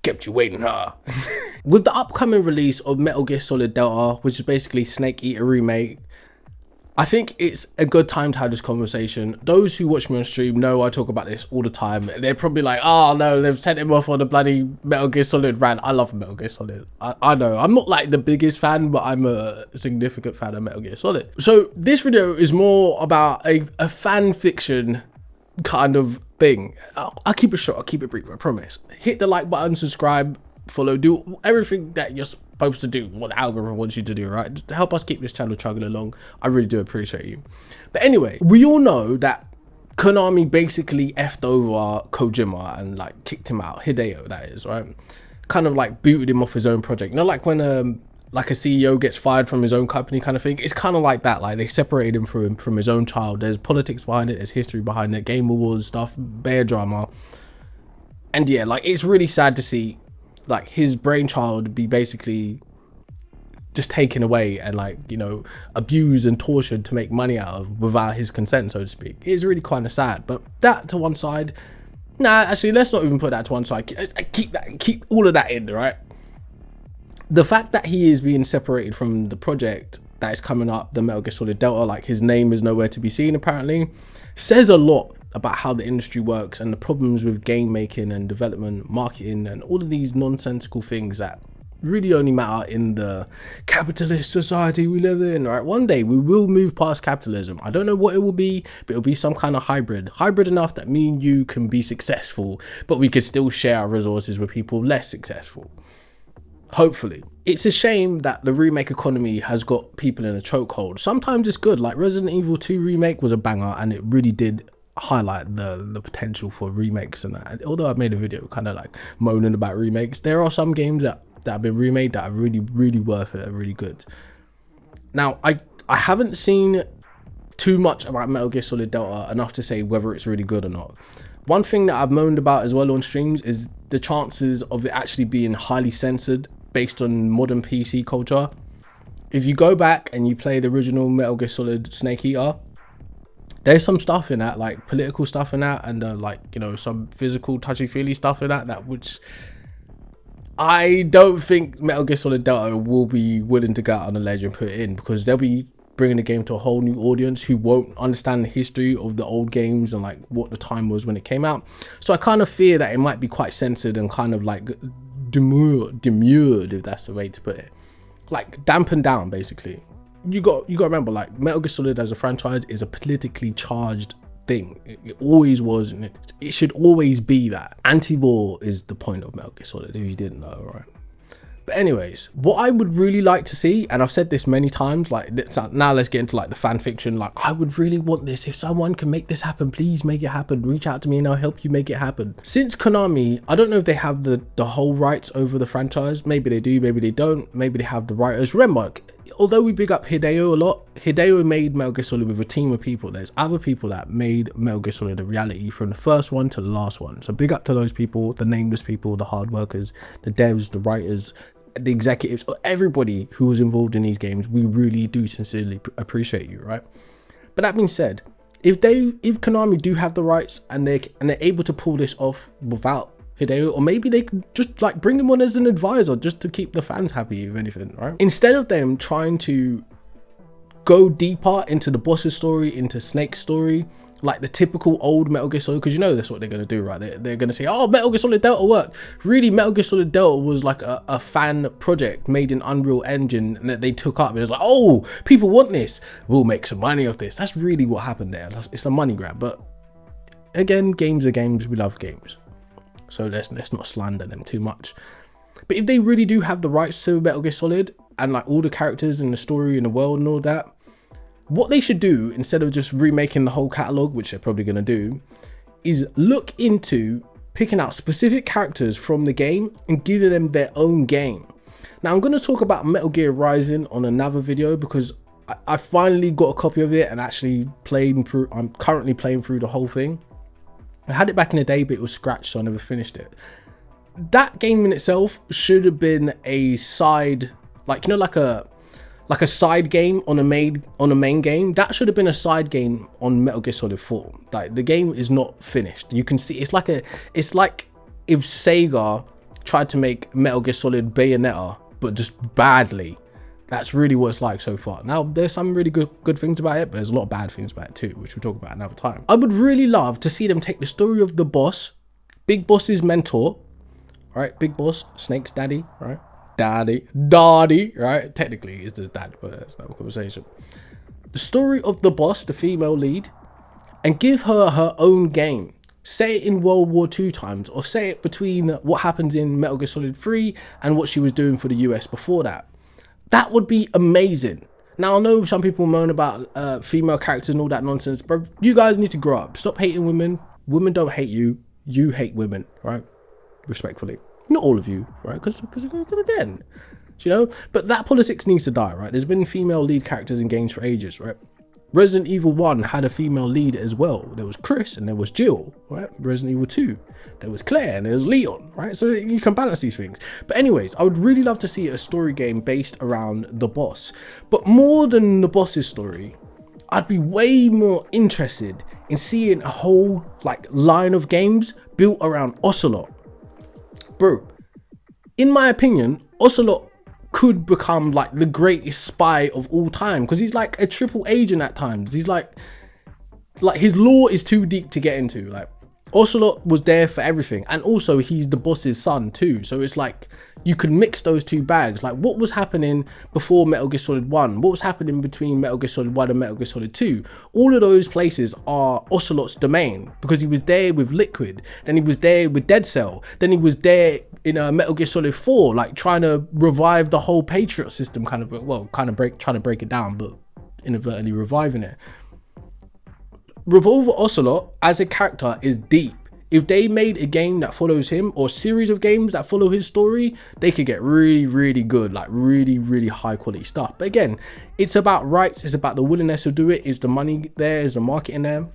kept you waiting, huh? With the upcoming release of Metal Gear Solid Delta, which is basically Snake Eater remake, I think it's a good time to have this conversation. Those who watch me on stream know I talk about this all the time. They're probably like, oh no, they've sent him off on a bloody Metal Gear Solid rant. I love Metal Gear Solid. I know, I'm not like the biggest fan, but I'm a significant fan of Metal Gear Solid. So this video is more about a fan fiction kind of thing. I'll keep it short, I'll keep it brief, I promise. Hit the like button, subscribe, follow, do everything that you're supposed to do, what the algorithm wants you to do, right? Just to help us keep this channel chugging along. I really do appreciate you. But anyway, we all know that Konami basically effed over Kojima and like kicked him out. Hideo, that is, right? Kind of like booted him off his own project. You know, like when like a CEO gets fired from his own company kind of thing. It's kind of like that. Like they separated him from his own child. There's politics behind it, there's history behind it, Game Awards stuff, bear drama. And yeah, like it's really sad to see like his brainchild be basically just taken away and like, you know, abused and tortured to make money out of without his consent, so to speak. It's really kind of sad. But that to one side, nah, actually let's not even put that to one side. Keep all of that in, right? The fact that he is being separated from the project that is coming up, the Metal Gear Solid Delta, like his name is nowhere to be seen apparently, says a lot about how the industry works and the problems with game making and development, marketing, and all of these nonsensical things that really only matter in the capitalist society we live in, right? One day we will move past capitalism. I don't know what it will be, but it'll be some kind of hybrid enough that me and you can be successful, but we can still share our resources with people less successful. Hopefully. It's a shame that the remake economy has got people in a chokehold. Sometimes it's good, like Resident Evil 2 remake was a banger and it really did highlight the potential for remakes and that. Although I've made a video kind of like moaning about remakes, there are some games that have been remade that are really worth it, are really good. Now I haven't seen too much about Metal Gear Solid Delta enough to say whether it's really good or not. One thing that I've moaned about as well on streams is the chances of it actually being highly censored based on modern PC culture. If you go back and you play the original Metal Gear Solid Snake Eater, there's some stuff in that, like political stuff in that, and like, you know, some physical touchy-feely stuff in that which I don't think Metal Gear Solid Delta will be willing to go out on a ledge and put it in, because they'll be bringing the game to a whole new audience who won't understand the history of the old games and like what the time was when it came out. So I kind of fear that it might be quite censored and kind of like demurred, if that's the way to put it, like dampened down basically. You got to remember, like Metal Gear Solid as a franchise is a politically charged thing. It always was, and it should always be that. Anti-war is the point of Metal Gear Solid, if you didn't know, right? But anyways, what I would really like to see, and I've said this many times, like now let's get into like the fan fiction. Like I would really want this. If someone can make this happen, please make it happen. Reach out to me and I'll help you make it happen. Since Konami, I don't know if they have the whole rights over the franchise. Maybe they do, maybe they don't. Maybe they have the writers. Remember, although we big up Hideo a lot, Hideo made Metal Gear Solid with a team of people. There's other people that made Metal Gear Solid a reality from the first one to the last one. So big up to those people, the nameless people, the hard workers, the devs, the writers, the executives, everybody who was involved in these games. We really do sincerely appreciate you, right? But that being said, if Konami do have the rights and they're able to pull this off without Hideo, or maybe they could just like bring him on as an advisor just to keep the fans happy, if anything, right? Instead of them trying to go deeper into the boss's story, into Snake's story, like the typical old Metal Gear Solid, because you know that's what they're going to do, right? They're going to say, oh, Metal Gear Solid Delta worked. Really, Metal Gear Solid Delta was like a fan project made in Unreal Engine and that they took up. It was like, oh, people want this, we'll make some money off this. That's really what happened there. It's a money grab. But again, games are games. We love games, so let's not slander them too much. But if they really do have the rights to Metal Gear Solid and like all the characters and the story and the world and all that, what they should do, instead of just remaking the whole catalog, which they're probably going to do, is look into picking out specific characters from the game and giving them their own game. Now I'm going to talk about Metal Gear Rising on another video, because I finally got a copy of it and actually I'm currently playing through the whole thing. I had it back in the day, but it was scratched, so I never finished it. That game in itself should have been a side, like, you know, like a side game on a main game. That should have been a side game on Metal Gear Solid 4. Like the game is not finished. You can see it's like if Sega tried to make Metal Gear Solid Bayonetta, but just badly. That's really what it's like so far. Now, there's some really good things about it, but there's a lot of bad things about it too, which we'll talk about another time. I would really love to see them take the story of the boss, Big Boss's mentor, right? Big Boss, Snake's daddy, right? Daddy, right? Technically, it's his dad, but that's another conversation. The story of the boss, the female lead, and give her her own game. Say it in World War II times, or say it between what happens in Metal Gear Solid 3 and what she was doing for the US before that. That would be amazing. Now, I know some people moan about female characters and all that nonsense, but you guys need to grow up. Stop hating women. Women don't hate you. You hate women, right? Respectfully. Not all of you, right? Because again, you know, but that politics needs to die, right? There's been female lead characters in games for ages, right? Resident Evil 1 had a female lead as well. There was Chris and there was Jill, right? Resident Evil 2, there was Claire and there was Leon, right? So you can balance these things. But anyways, I would really love to see a story game based around the boss. But more than the boss's story, I'd be way more interested in seeing a whole like line of games built around Ocelot. Bro, in my opinion, Ocelot could become like the greatest spy of all time, because he's like a triple agent at times. He's like his lore is too deep to get into. Like, Ocelot was there for everything, and also he's the boss's son too, so it's like you could mix those two bags. Like, what was happening before Metal Gear Solid 1, what was happening between Metal Gear Solid 1 and Metal Gear Solid 2, all of those places are Ocelot's domain, because he was there with Liquid, then he was there with Dead Cell, then he was there in Metal Gear Solid 4, like trying to revive the whole Patriot system, trying to break it down, but inadvertently reviving it. Revolver Ocelot as a character is deep. If they made a game that follows him, or series of games that follow his story, they could get really good, like really high quality stuff. But again, it's about rights, it's about the willingness to do it. Is the money there? Is the marketing there?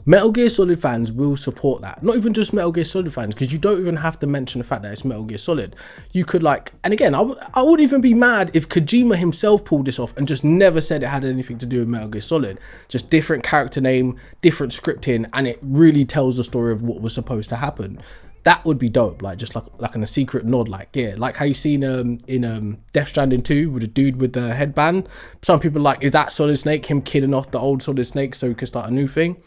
Metal Gear Solid fans will support that. Not even just Metal Gear Solid fans, because you don't even have to mention the fact that it's Metal Gear Solid. You could like, and again, I would even be mad if Kojima himself pulled this off and just never said it had anything to do with Metal Gear Solid. Just different character name, different scripting, and it really tells the story of what was supposed to happen. That would be dope, like just like in a secret nod, like, yeah, like how you seen in Death Stranding 2 with the dude with the headband. Some people are like, is that Solid Snake, him killing off the old Solid Snake so he could start a new thing?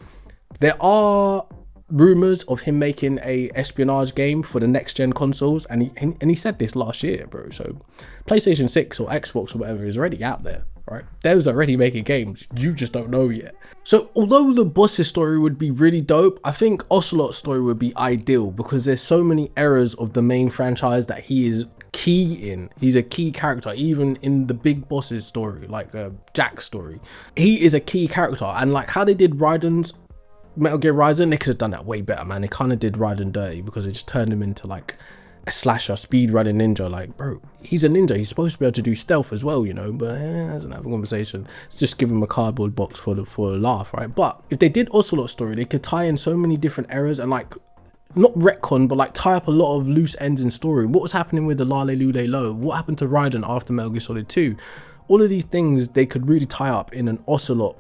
There are rumors of him making a espionage game for the next gen consoles, and he said this last year, bro. So PlayStation 6 or Xbox or whatever is already out there, right? They're already making games, you just don't know yet. So although the boss's story would be really dope, I think Ocelot's story would be ideal, because there's so many eras of the main franchise that he is key in. He's a key character, even in the big boss's story, like Jack's story. He is a key character, and like how they did Raiden's Metal Gear Rising, they could have done that way better, man. They kind of did Raiden dirty, because they just turned him into like a slasher, speed running ninja. Like, bro, he's a ninja, he's supposed to be able to do stealth as well, you know, but that's another conversation. It's just give him a cardboard box for a laugh, right? But if they did Ocelot's story, they could tie in so many different eras and like not retcon, but like tie up a lot of loose ends in story. What was happening with the Lale Lude Lo? What happened to Raiden after Metal Gear Solid 2? All of these things they could really tie up in an Ocelot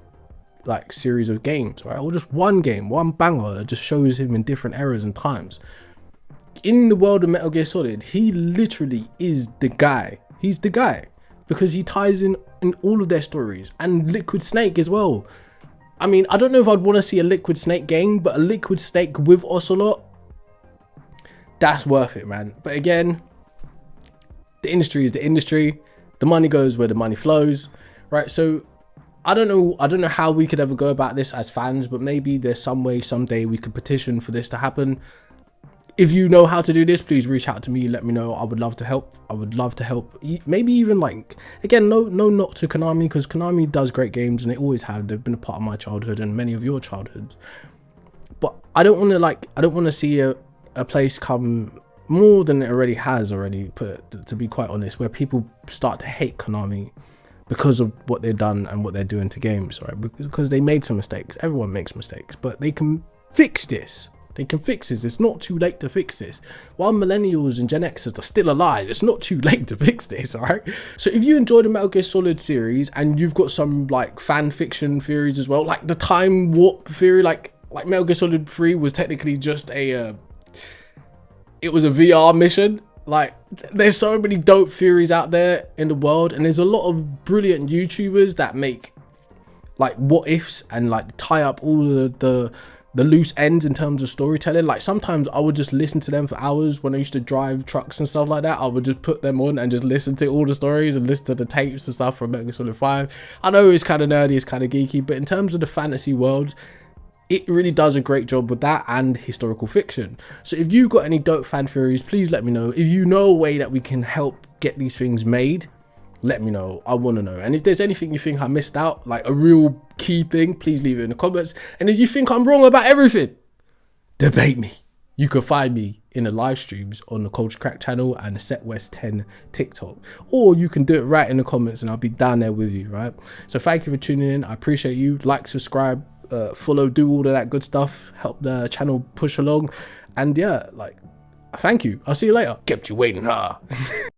like series of games, right? Or just one game, one banger that just shows him in different eras and times. In the world of Metal Gear Solid, he literally is the guy. He's the guy, because he ties in all of their stories, and Liquid Snake as well. I mean, I don't know if I'd want to see a Liquid Snake game, but a Liquid Snake with Ocelot, that's worth it, man. But again, the industry is the industry. The money goes where the money flows, right? So I don't know how we could ever go about this as fans, but maybe there's some way someday we could petition for this to happen. If you know how to do this, please reach out to me, let me know. I would love to help. I would love to help. Maybe even like, again, no knock to Konami, because Konami does great games and they always have. They've been a part of my childhood and many of your childhoods. But I don't want to see a place come more than it already has to be quite honest, where people start to hate Konami because of what they've done and what they're doing to games, right? Because they made some mistakes. Everyone makes mistakes, but they can fix this. They can fix this. It's not too late to fix this. While millennials and Gen Xers are still alive, it's not too late to fix this, all right? So if you enjoy the Metal Gear Solid series and you've got some like fan fiction theories as well, like the time warp theory, like Metal Gear Solid 3 was technically just a it was a VR mission. Like, there's so many dope theories out there in the world, and there's a lot of brilliant YouTubers that make like what ifs and like tie up all the loose ends in terms of storytelling. Like, sometimes I would just listen to them for hours when I used to drive trucks and stuff like that. I would just put them on and just listen to all the stories and listen to the tapes and stuff from Metal Gear Solid 5. I know it's kind of nerdy, it's kind of geeky, but in terms of the fantasy world, it really does a great job with that and historical fiction. So if you've got any dope fan theories, please let me know. If you know a way that we can help get these things made, let me know. I want to know. And if there's anything you think I missed out, like a real key thing, please leave it in the comments. And if you think I'm wrong about everything, debate me. You can find me in the live streams on the Culture Crack channel and the Set West 10 TikTok, or you can do it right in the comments and I'll be down there with you, right? So thank you for tuning in. I appreciate you. Like, subscribe, follow, do all of that good stuff, help the channel push along. And yeah, like, thank you. I'll see you later. Kept you waiting, huh?